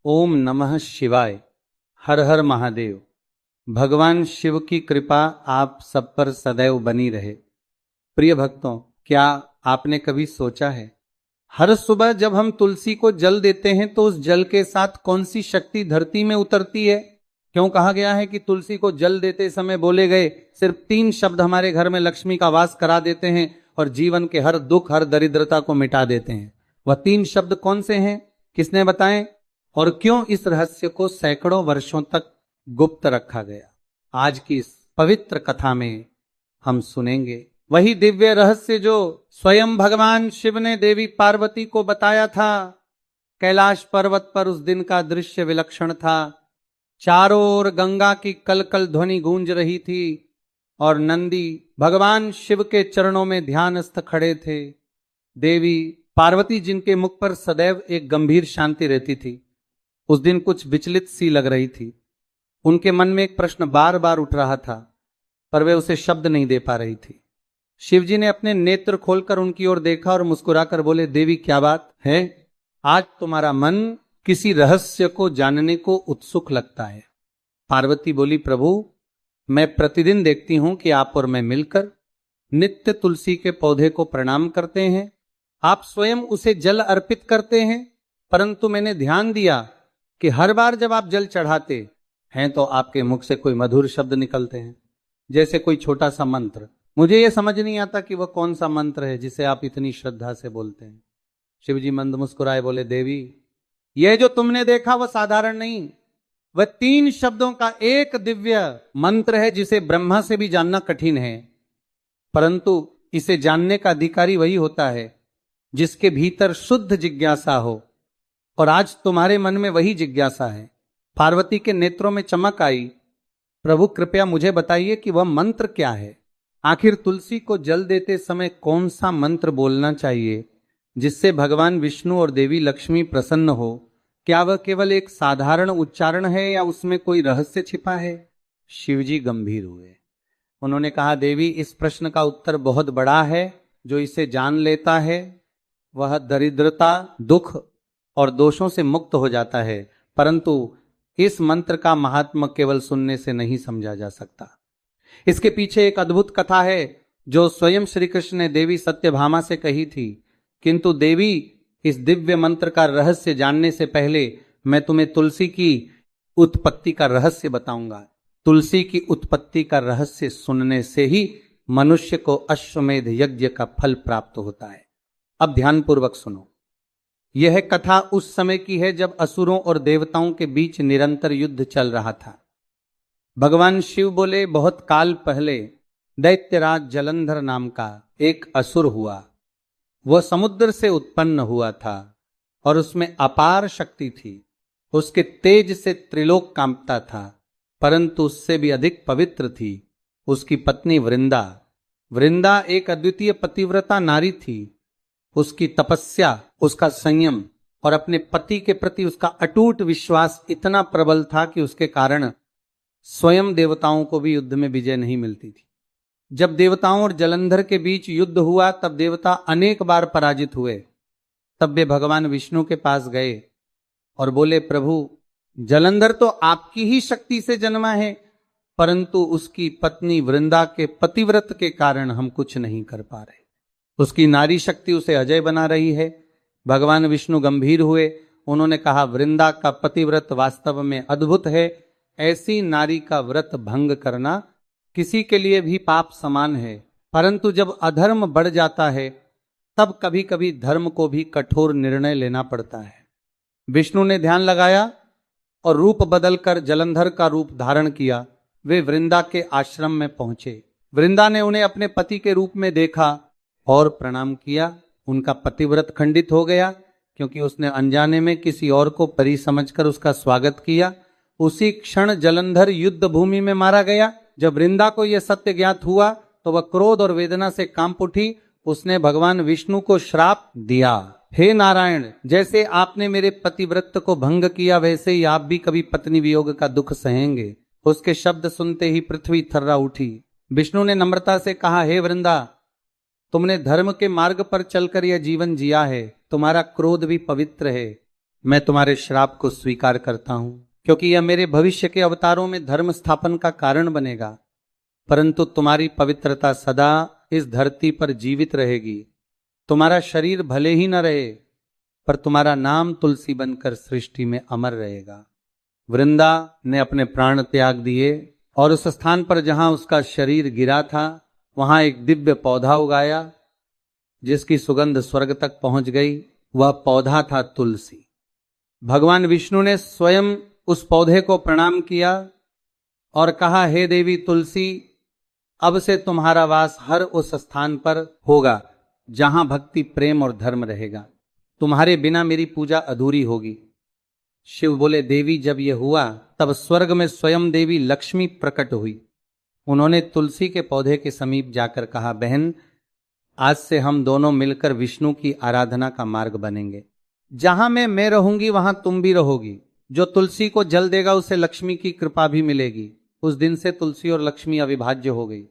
ओम नमः शिवाय। हर हर महादेव। भगवान शिव की कृपा आप सब पर सदैव बनी रहे। प्रिय भक्तों, क्या आपने कभी सोचा है, हर सुबह जब हम तुलसी को जल देते हैं तो उस जल के साथ कौन सी शक्ति धरती में उतरती है? क्यों कहा गया है कि तुलसी को जल देते समय बोले गए सिर्फ 3 शब्द हमारे घर में लक्ष्मी का वास करा देते हैं और जीवन के हर दुख हर दरिद्रता को मिटा देते हैं? वह 3 शब्द कौन से हैं? किसने बताएं? और क्यों इस रहस्य को सैकड़ों वर्षों तक गुप्त रखा गया? आज की इस पवित्र कथा में हम सुनेंगे वही दिव्य रहस्य जो स्वयं भगवान शिव ने देवी पार्वती को बताया था। कैलाश पर्वत पर उस दिन का दृश्य विलक्षण था। चारों ओर गंगा की कल कल ध्वनि गूंज रही थी और नंदी भगवान शिव के चरणों में ध्यानस्थ खड़े थे। देवी पार्वती जिनके मुख पर सदैव एक गंभीर शांति रहती थी, उस दिन कुछ विचलित सी लग रही थी। उनके मन में एक प्रश्न बार बार उठ रहा था, पर वे उसे शब्द नहीं दे पा रही थी। शिवजी ने अपने नेत्र खोलकर उनकी ओर देखा और मुस्कुराकर बोले, देवी क्या बात है? आज तुम्हारा मन किसी रहस्य को जानने को उत्सुक लगता है। पार्वती बोली, प्रभु मैं प्रतिदिन देखती हूं कि आप और मैं मिलकर नित्य तुलसी के पौधे को प्रणाम करते हैं। आप स्वयं उसे जल अर्पित करते हैं, परंतु मैंने ध्यान दिया कि हर बार जब आप जल चढ़ाते हैं तो आपके मुख से कोई मधुर शब्द निकलते हैं, जैसे कोई छोटा सा मंत्र। मुझे यह समझ नहीं आता कि वह कौन सा मंत्र है जिसे आप इतनी श्रद्धा से बोलते हैं। शिवजी मंद मुस्कुराए, बोले, देवी यह जो तुमने देखा वह साधारण नहीं, वह 3 शब्दों का एक दिव्य मंत्र है जिसे ब्रह्मा से भी जानना कठिन है, परंतु इसे जानने का अधिकारी वही होता है जिसके भीतर शुद्ध जिज्ञासा हो। और आज तुम्हारे मन में वही जिज्ञासा है। पार्वती के नेत्रों में चमक आई। प्रभु कृपया मुझे बताइए कि वह मंत्र क्या है? आखिर तुलसी को जल देते समय कौन सा मंत्र बोलना चाहिए जिससे भगवान विष्णु और देवी लक्ष्मी प्रसन्न हो? क्या वह केवल एक साधारण उच्चारण है या उसमें कोई रहस्य छिपा है? शिवजी गंभीर हुए। उन्होंने कहा, देवी इस प्रश्न का उत्तर बहुत बड़ा है। जो इसे जान लेता है वह दरिद्रता, दुख और दोषों से मुक्त हो जाता है, परंतु इस मंत्र का महात्म केवल सुनने से नहीं समझा जा सकता। इसके पीछे एक अद्भुत कथा है जो स्वयं श्री कृष्ण ने देवी सत्यभामा से कही थी। किंतु देवी, इस दिव्य मंत्र का रहस्य जानने से पहले मैं तुम्हें तुलसी की उत्पत्ति का रहस्य बताऊंगा। तुलसी की उत्पत्ति का रहस्य सुनने से ही मनुष्य को अश्वमेध यज्ञ का फल प्राप्त होता है। अब ध्यानपूर्वक सुनो। यह कथा उस समय की है जब असुरों और देवताओं के बीच निरंतर युद्ध चल रहा था। भगवान शिव बोले, बहुत काल पहले दैत्यराज जलंधर नाम का एक असुर हुआ। वह समुद्र से उत्पन्न हुआ था और उसमें अपार शक्ति थी। उसके तेज से त्रिलोक कांपता था, परंतु उससे भी अधिक पवित्र थी उसकी पत्नी वृंदा। वृंदा एक अद्वितीय पतिव्रता नारी थी। उसकी तपस्या, उसका संयम और अपने पति के प्रति उसका अटूट विश्वास इतना प्रबल था कि उसके कारण स्वयं देवताओं को भी युद्ध में विजय नहीं मिलती थी। जब देवताओं और जलंधर के बीच युद्ध हुआ तब देवता अनेक बार पराजित हुए। तब वे भगवान विष्णु के पास गए और बोले, प्रभु जलंधर तो आपकी ही शक्ति से जन्मा है, परंतु उसकी पत्नी वृंदा के पतिव्रत के कारण हम कुछ नहीं कर पा रहे। उसकी नारी शक्ति उसे अजय बना रही है। भगवान विष्णु गंभीर हुए। उन्होंने कहा, वृंदा का पतिव्रत वास्तव में अद्भुत है। ऐसी नारी का व्रत भंग करना किसी के लिए भी पाप समान है, परंतु जब अधर्म बढ़ जाता है तब कभी कभी धर्म को भी कठोर निर्णय लेना पड़ता है। विष्णु ने ध्यान लगाया और रूप बदलकर जलंधर का रूप धारण किया। वे वृंदा के आश्रम में पहुंचे। वृंदा ने उन्हें अपने पति के रूप में देखा और प्रणाम किया। उनका पतिव्रत खंडित हो गया क्योंकि उसने अनजाने में किसी और को परी समझकर उसका स्वागत किया। उसी क्षण जलंधर युद्ध भूमि में मारा गया। जब वृंदा को यह सत्य ज्ञात हुआ तो वह क्रोध और वेदना से कांप उठी। उसने भगवान विष्णु को श्राप दिया, हे नारायण, जैसे आपने मेरे पतिव्रत को भंग किया वैसे ही आप भी कभी पत्नी वियोग का दुख सहेंगे। उसके शब्द सुनते ही पृथ्वी थर्रा उठी। विष्णु ने नम्रता से कहा, हे वृंदा, तुमने धर्म के मार्ग पर चलकर यह जीवन जिया है। तुम्हारा क्रोध भी पवित्र है, मैं तुम्हारे श्राप को स्वीकार करता हूं, क्योंकि यह मेरे भविष्य के अवतारों में धर्म स्थापन का कारण बनेगा। परंतु तुम्हारी पवित्रता सदा इस धरती पर जीवित रहेगी। तुम्हारा शरीर भले ही न रहे, पर तुम्हारा नाम तुलसी बनकर सृष्टि में अमर रहेगा। वृंदा ने अपने प्राण त्याग दिए और उस स्थान पर जहां उसका शरीर गिरा था, वहां एक दिव्य पौधा उगाया जिसकी सुगंध स्वर्ग तक पहुंच गई। वह पौधा था तुलसी। भगवान विष्णु ने स्वयं उस पौधे को प्रणाम किया और कहा, हे देवी तुलसी, अब से तुम्हारा वास हर उस स्थान पर होगा जहां भक्ति, प्रेम और धर्म रहेगा। तुम्हारे बिना मेरी पूजा अधूरी होगी। शिव बोले, देवी, जब यह हुआ तब स्वर्ग में स्वयं देवी लक्ष्मी प्रकट हुई। उन्होंने तुलसी के पौधे के समीप जाकर कहा, बहन, आज से हम दोनों मिलकर विष्णु की आराधना का मार्ग बनेंगे। जहां मैं रहूंगी वहां तुम भी रहोगी। जो तुलसी को जल देगा उसे लक्ष्मी की कृपा भी मिलेगी। उस दिन से तुलसी और लक्ष्मी अविभाज्य हो गई।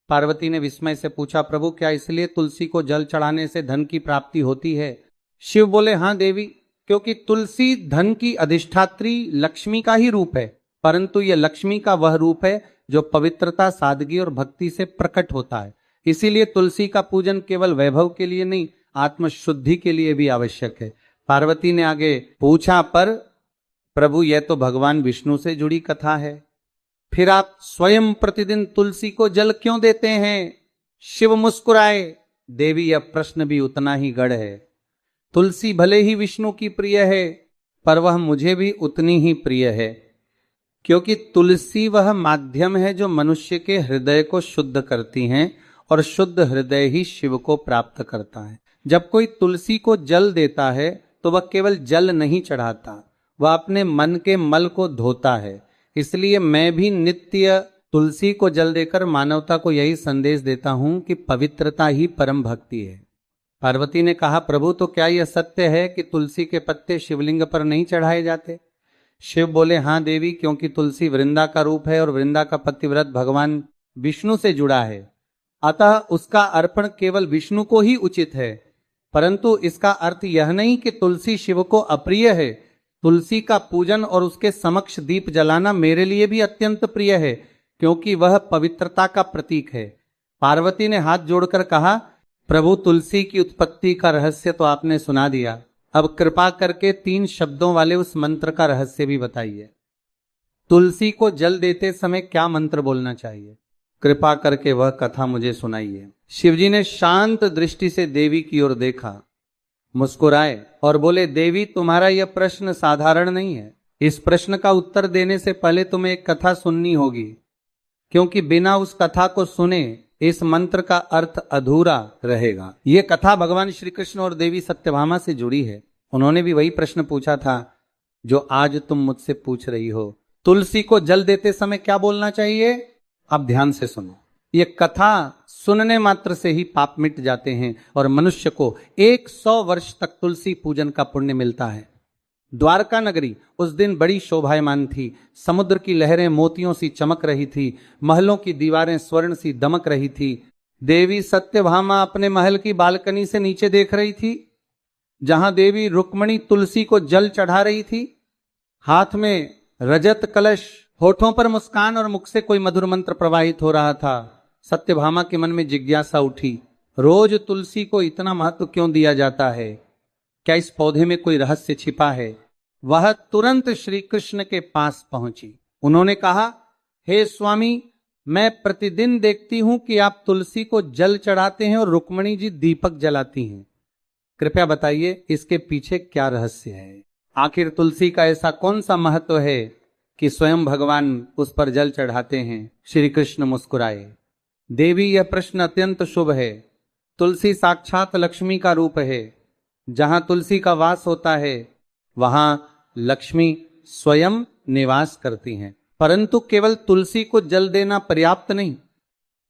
पार्वती ने विस्मय से पूछा, प्रभु, क्या इसलिए तुलसी को जल चढ़ाने से धन की प्राप्ति होती है? शिव बोले, हाँ देवी, क्योंकि तुलसी धन की अधिष्ठात्री लक्ष्मी का ही रूप है, परंतु यह लक्ष्मी का वह रूप है जो पवित्रता, सादगी और भक्ति से प्रकट होता है। इसीलिए तुलसी का पूजन केवल वैभव के लिए नहीं, आत्मशुद्धि के लिए भी आवश्यक है। पार्वती ने आगे पूछा, पर प्रभु, यह तो भगवान विष्णु से जुड़ी कथा है, फिर आप स्वयं प्रतिदिन तुलसी को जल क्यों देते हैं? शिव मुस्कुराए, देवी, यह प्रश्न भी उतना ही गढ़ है। तुलसी भले ही विष्णु की प्रिय है, पर वह मुझे भी उतनी ही प्रिय है, क्योंकि तुलसी वह माध्यम है जो मनुष्य के हृदय को शुद्ध करती हैं, और शुद्ध हृदय ही शिव को प्राप्त करता है। जब कोई तुलसी को जल देता है तो वह केवल जल नहीं चढ़ाता, वह अपने मन के मल को धोता है। इसलिए मैं भी नित्य तुलसी को जल देकर मानवता को यही संदेश देता हूं कि पवित्रता ही परम भक्ति है। पार्वती ने कहा, प्रभु, तो क्या यह सत्य है कि तुलसी के पत्ते शिवलिंग पर नहीं चढ़ाए जाते? शिव बोले, हाँ देवी, क्योंकि तुलसी वृंदा का रूप है और वृंदा का पतिव्रत भगवान विष्णु से जुड़ा है, अतः उसका अर्पण केवल विष्णु को ही उचित है। परंतु इसका अर्थ यह नहीं कि तुलसी शिव को अप्रिय है। तुलसी का पूजन और उसके समक्ष दीप जलाना मेरे लिए भी अत्यंत प्रिय है, क्योंकि वह पवित्रता का प्रतीक है। पार्वती ने हाथ जोड़कर कहा, प्रभु, तुलसी की उत्पत्ति का रहस्य तो आपने सुना दिया, अब कृपा करके 3 शब्दों वाले उस मंत्र का रहस्य भी बताइए। तुलसी को जल देते समय क्या मंत्र बोलना चाहिए? कृपा करके वह कथा मुझे सुनाइए। शिवजी ने शांत दृष्टि से देवी की ओर देखा, मुस्कुराए और बोले, देवी, तुम्हारा यह प्रश्न साधारण नहीं है। इस प्रश्न का उत्तर देने से पहले तुम्हें एक कथा सुननी होगी, क्योंकि बिना उस कथा को सुने इस मंत्र का अर्थ अधूरा रहेगा। यह कथा भगवान श्री कृष्ण और देवी सत्यभामा से जुड़ी है। उन्होंने भी वही प्रश्न पूछा था जो आज तुम मुझसे पूछ रही हो। तुलसी को जल देते समय क्या बोलना चाहिए? अब ध्यान से सुनो। ये कथा सुनने मात्र से ही पाप मिट जाते हैं और मनुष्य को 100 वर्ष तक तुलसी पूजन का पुण्य मिलता है। द्वारका नगरी उस दिन बड़ी शोभायमान थी। समुद्र की लहरें मोतियों सी चमक रही थी, महलों की दीवारें स्वर्ण सी दमक रही थी। देवी सत्यभामा अपने महल की बालकनी से नीचे देख रही थी, जहां देवी रुक्मणी तुलसी को जल चढ़ा रही थी। हाथ में रजत कलश, होठों पर मुस्कान और मुख से कोई मधुर मंत्र प्रवाहित हो रहा था। सत्यभामा के मन में जिज्ञासा उठी, रोज तुलसी को इतना महत्व क्यों दिया जाता है? क्या इस पौधे में कोई रहस्य छिपा है? वह तुरंत श्री कृष्ण के पास पहुंची। उन्होंने कहा, हे स्वामी, मैं प्रतिदिन देखती हूं कि आप तुलसी को जल चढ़ाते हैं और रुक्मणी जी दीपक जलाती हैं। कृपया बताइए, इसके पीछे क्या रहस्य है? आखिर तुलसी का ऐसा कौन सा महत्व है कि स्वयं भगवान उस पर जल चढ़ाते हैं? श्री कृष्ण मुस्कुराए, देवी, यह प्रश्न अत्यंत शुभ है। तुलसी साक्षात लक्ष्मी का रूप है। जहां तुलसी का वास होता है वहां लक्ष्मी स्वयं निवास करती हैं। परंतु केवल तुलसी को जल देना पर्याप्त नहीं।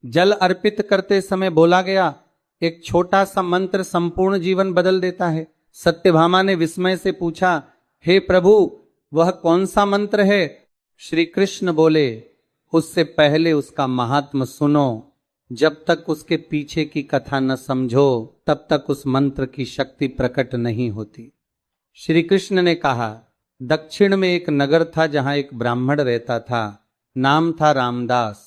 जल अर्पित करते समय बोला गया एक छोटा सा मंत्र संपूर्ण जीवन बदल देता है। सत्यभामा ने विस्मय से पूछा, हे प्रभु, वह कौन सा मंत्र है? श्री कृष्ण बोले, उससे पहले उसका महात्म सुनो। जब तक उसके पीछे की कथा न समझो तब तक उस मंत्र की शक्ति प्रकट नहीं होती। श्री कृष्ण ने कहा, दक्षिण में एक नगर था जहां एक ब्राह्मण रहता था। नाम था रामदास।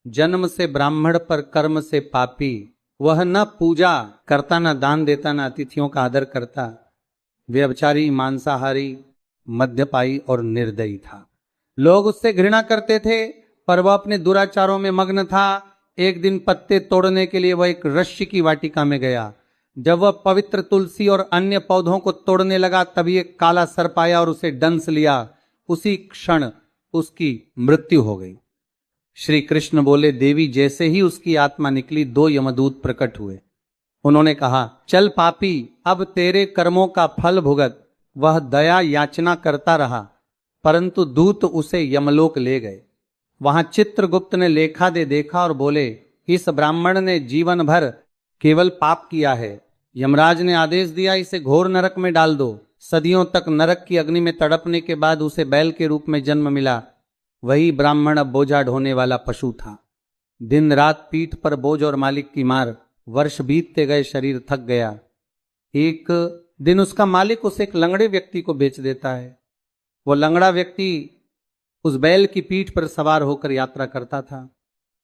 जन्म से ब्राह्मण पर कर्म से पापी। वह न पूजा करता, न दान देता, न अतिथियों का आदर करता। व्यभिचारी, मांसाहारी, मद्यपाई और निर्दयी था। लोग उससे घृणा करते थे, पर वह अपने दुराचारों में मग्न था। एक दिन पत्ते तोड़ने के लिए वह एक ऋषि की वाटिका में गया। जब वह पवित्र तुलसी और अन्य पौधों को तोड़ने लगा, तभी एक काला सर्प आया और उसे डंस लिया। उसी क्षण उसकी मृत्यु हो गई। श्री कृष्ण बोले, देवी जैसे ही उसकी आत्मा निकली, 2 यमदूत प्रकट हुए। उन्होंने कहा, चल पापी, अब तेरे कर्मों का फल भुगत। वह दया याचना करता रहा, परंतु दूत उसे यमलोक ले गए। वहां चित्रगुप्त ने लेखा दे देखा और बोले, इस ब्राह्मण ने जीवन भर केवल पाप किया है। यमराज ने आदेश दिया, इसे घोर नरक में डाल दो। सदियों तक नरक की अग्नि में तड़पने के बाद उसे बैल के रूप में जन्म मिला। वही ब्राह्मण अब बोझा ढोने वाला पशु था। दिन रात पीठ पर बोझ और मालिक की मार। वर्ष बीतते गए, शरीर थक गया। एक दिन उसका मालिक उसे एक लंगड़े व्यक्ति को बेच देता है। वो लंगड़ा व्यक्ति उस बैल की पीठ पर सवार होकर यात्रा करता था।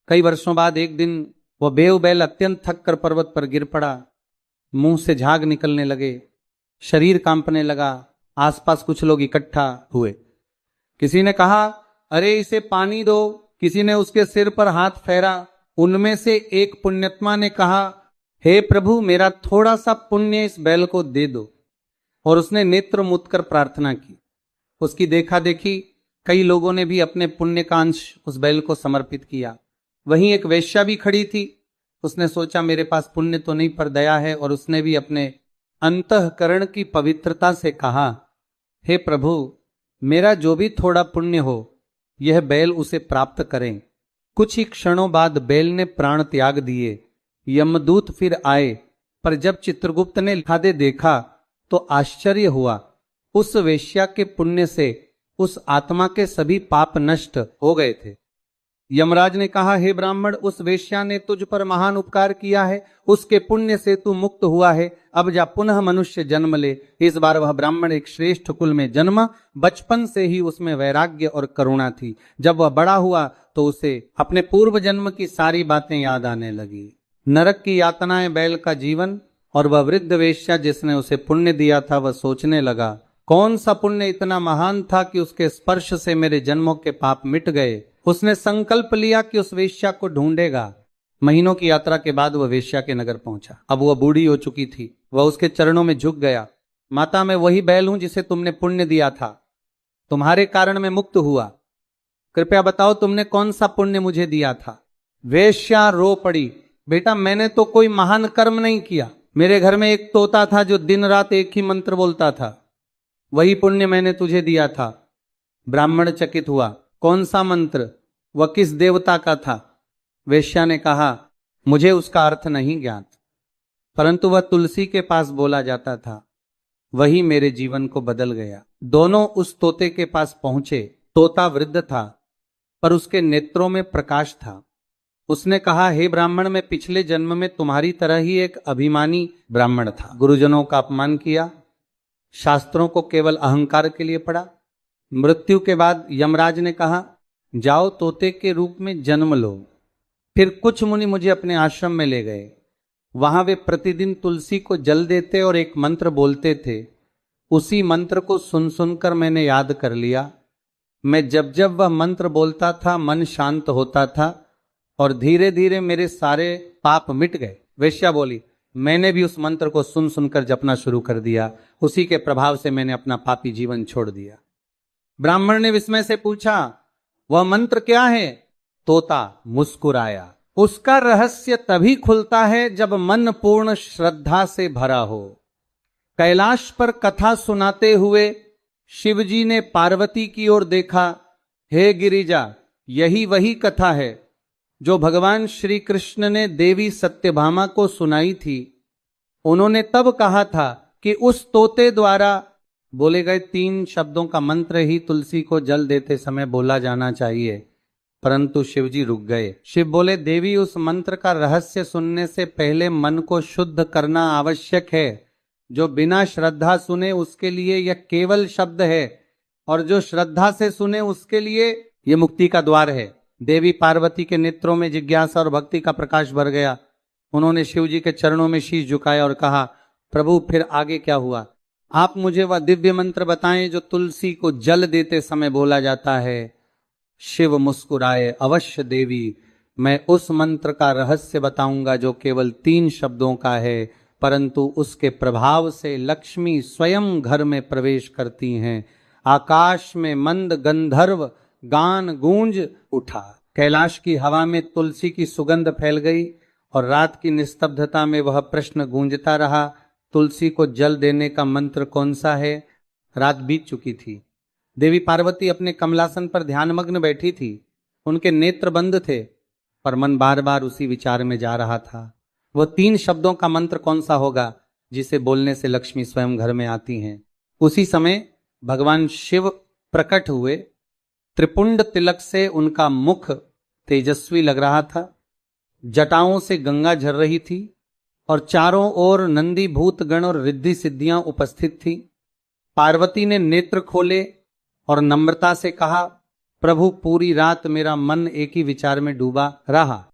कई वर्षों बाद एक दिन वह बेव बैल अत्यंत थक कर पर्वत पर गिर पड़ा। मुंह से झाग निकलने लगे, शरीर कांपने लगा। आसपास कुछ लोग इकट्ठा हुए। किसी ने कहा, अरे इसे पानी दो। किसी ने उसके सिर पर हाथ फेरा। उनमें से एक पुण्यात्मा ने कहा, हे प्रभु, मेरा थोड़ा सा पुण्य इस बैल को दे दो। और उसने नेत्र मूंद कर प्रार्थना की। उसकी देखा देखी कई लोगों ने भी अपने पुण्य का अंश उस बैल को समर्पित किया। वहीं एक वेश्या भी खड़ी थी। उसने सोचा, मेरे पास पुण्य तो नहीं पर दया है, और उसने भी अपने अंतःकरण की पवित्रता से कहा, हे प्रभु, मेरा जो भी थोड़ा पुण्य हो, यह बैल उसे प्राप्त करें। कुछ ही क्षणों बाद बैल ने प्राण त्याग दिए। यमदूत फिर आए, पर जब चित्रगुप्त ने लिखादे देखा तो आश्चर्य हुआ। उस वेश्या के पुण्य से उस आत्मा के सभी पाप नष्ट हो गए थे। यमराज ने कहा, हे ब्राह्मण, उस वेश्या ने तुझ पर महान उपकार किया है। उसके पुण्य से तू मुक्त हुआ है। अब जा पुनः मनुष्य जन्म ले। इस बार वह ब्राह्मण एक श्रेष्ठ कुल में जन्मा। बचपन से ही उसमें वैराग्य और करुणा थी। जब वह बड़ा हुआ तो उसे अपने पूर्व जन्म की सारी बातें याद आने लगी। नरक की यातनाएं, बैल का जीवन और वह वृद्ध वेश्या जिसने उसे पुण्य दिया था, वह सोचने लगा, कौन सा पुण्य इतना महान था कि उसके स्पर्श से मेरे जन्मों के पाप मिट गए। उसने संकल्प लिया कि उस वेश्या को ढूंढेगा। महीनों की यात्रा के बाद वह वेश्या के नगर पहुंचा। अब वह बूढ़ी हो चुकी थी। वह उसके चरणों में झुक गया। माता, मैं वही बैल हूं जिसे तुमने पुण्य दिया था। तुम्हारे कारण मैं मुक्त हुआ। कृपया बताओ, तुमने कौन सा पुण्य मुझे दिया था। वेश्या रो पड़ी, बेटा, मैंने तो कोई महान कर्म नहीं किया। मेरे घर में एक तोता था जो दिन रात एक ही मंत्र बोलता था। वही पुण्य मैंने तुझे दिया था। ब्राह्मण चकित हुआ, कौन सा मंत्र? वह किस देवता का था? वेश्या ने कहा, मुझे उसका अर्थ नहीं ज्ञात, परंतु वह तुलसी के पास बोला जाता था। वही मेरे जीवन को बदल गया। दोनों उस तोते के पास पहुंचे। तोता वृद्ध था, पर उसके नेत्रों में प्रकाश था। उसने कहा, हे ब्राह्मण, मैं पिछले जन्म में तुम्हारी तरह ही एक अभिमानी ब्राह्मण था। गुरुजनों का अपमान किया, शास्त्रों को केवल अहंकार के लिए पढ़ा। मृत्यु के बाद यमराज ने कहा, जाओ तोते के रूप में जन्म लो। फिर कुछ मुनि मुझे अपने आश्रम में ले गए। वहां वे प्रतिदिन तुलसी को जल देते और एक मंत्र बोलते थे। उसी मंत्र को सुन सुनकर मैंने याद कर लिया। मैं जब जब वह मंत्र बोलता था, मन शांत होता था और धीरे धीरे मेरे सारे पाप मिट गए। वेश्या बोली, मैंने भी उस मंत्र को सुन सुनकर जपना शुरू कर दिया। उसी के प्रभाव से मैंने अपना पापी जीवन छोड़ दिया। ब्राह्मण ने विस्मय से पूछा, वह मंत्र क्या है? तोता मुस्कुराया, उसका रहस्य तभी खुलता है जब मन पूर्ण श्रद्धा से भरा हो। कैलाश पर कथा सुनाते हुए शिवजी ने पार्वती की ओर देखा। हे गिरिजा, यही वही कथा है जो भगवान श्री कृष्ण ने देवी सत्यभामा को सुनाई थी। उन्होंने तब कहा था कि उस तोते द्वारा बोले गए 3 शब्दों का मंत्र ही तुलसी को जल देते समय बोला जाना चाहिए, परंतु शिवजी रुक गए। शिव बोले, देवी, उस मंत्र का रहस्य सुनने से पहले मन को शुद्ध करना आवश्यक है। जो बिना श्रद्धा सुने उसके लिए यह केवल शब्द है, और जो श्रद्धा से सुने उसके लिए यह मुक्ति का द्वार है। देवी पार्वती के नेत्रों में जिज्ञासा और भक्ति का प्रकाश भर गया। उन्होंने शिव जी के चरणों में शीश झुकाया और कहा, प्रभु फिर आगे क्या हुआ? आप मुझे वह दिव्य मंत्र बताएं जो तुलसी को जल देते समय बोला जाता है। शिव मुस्कुराए, अवश्य देवी, मैं उस मंत्र का रहस्य बताऊंगा जो केवल 3 शब्दों का है, परंतु उसके प्रभाव से लक्ष्मी स्वयं घर में प्रवेश करती हैं। आकाश में मंद गंधर्व गान गूंज उठा। कैलाश की हवा में तुलसी की सुगंध फैल गई और रात की निस्तब्धता में वह प्रश्न गूंजता रहा, तुलसी को जल देने का मंत्र कौन सा है? रात बीत चुकी थी। देवी पार्वती अपने कमलासन पर ध्यानमग्न बैठी थी। उनके नेत्र बंद थे, पर मन बार बार उसी विचार में जा रहा था। वह 3 शब्दों का मंत्र कौन सा होगा जिसे बोलने से लक्ष्मी स्वयं घर में आती हैं? उसी समय भगवान शिव प्रकट हुए। त्रिपुंड तिलक से उनका मुख तेजस्वी लग रहा था, जटाओं से गंगा झर रही थी और चारों ओर नंदी भूत गण और रिद्धि सिद्धियां उपस्थित थी। पार्वती ने नेत्र खोले और नम्रता से कहा, प्रभु पूरी रात मेरा मन एक ही विचार में डूबा रहा।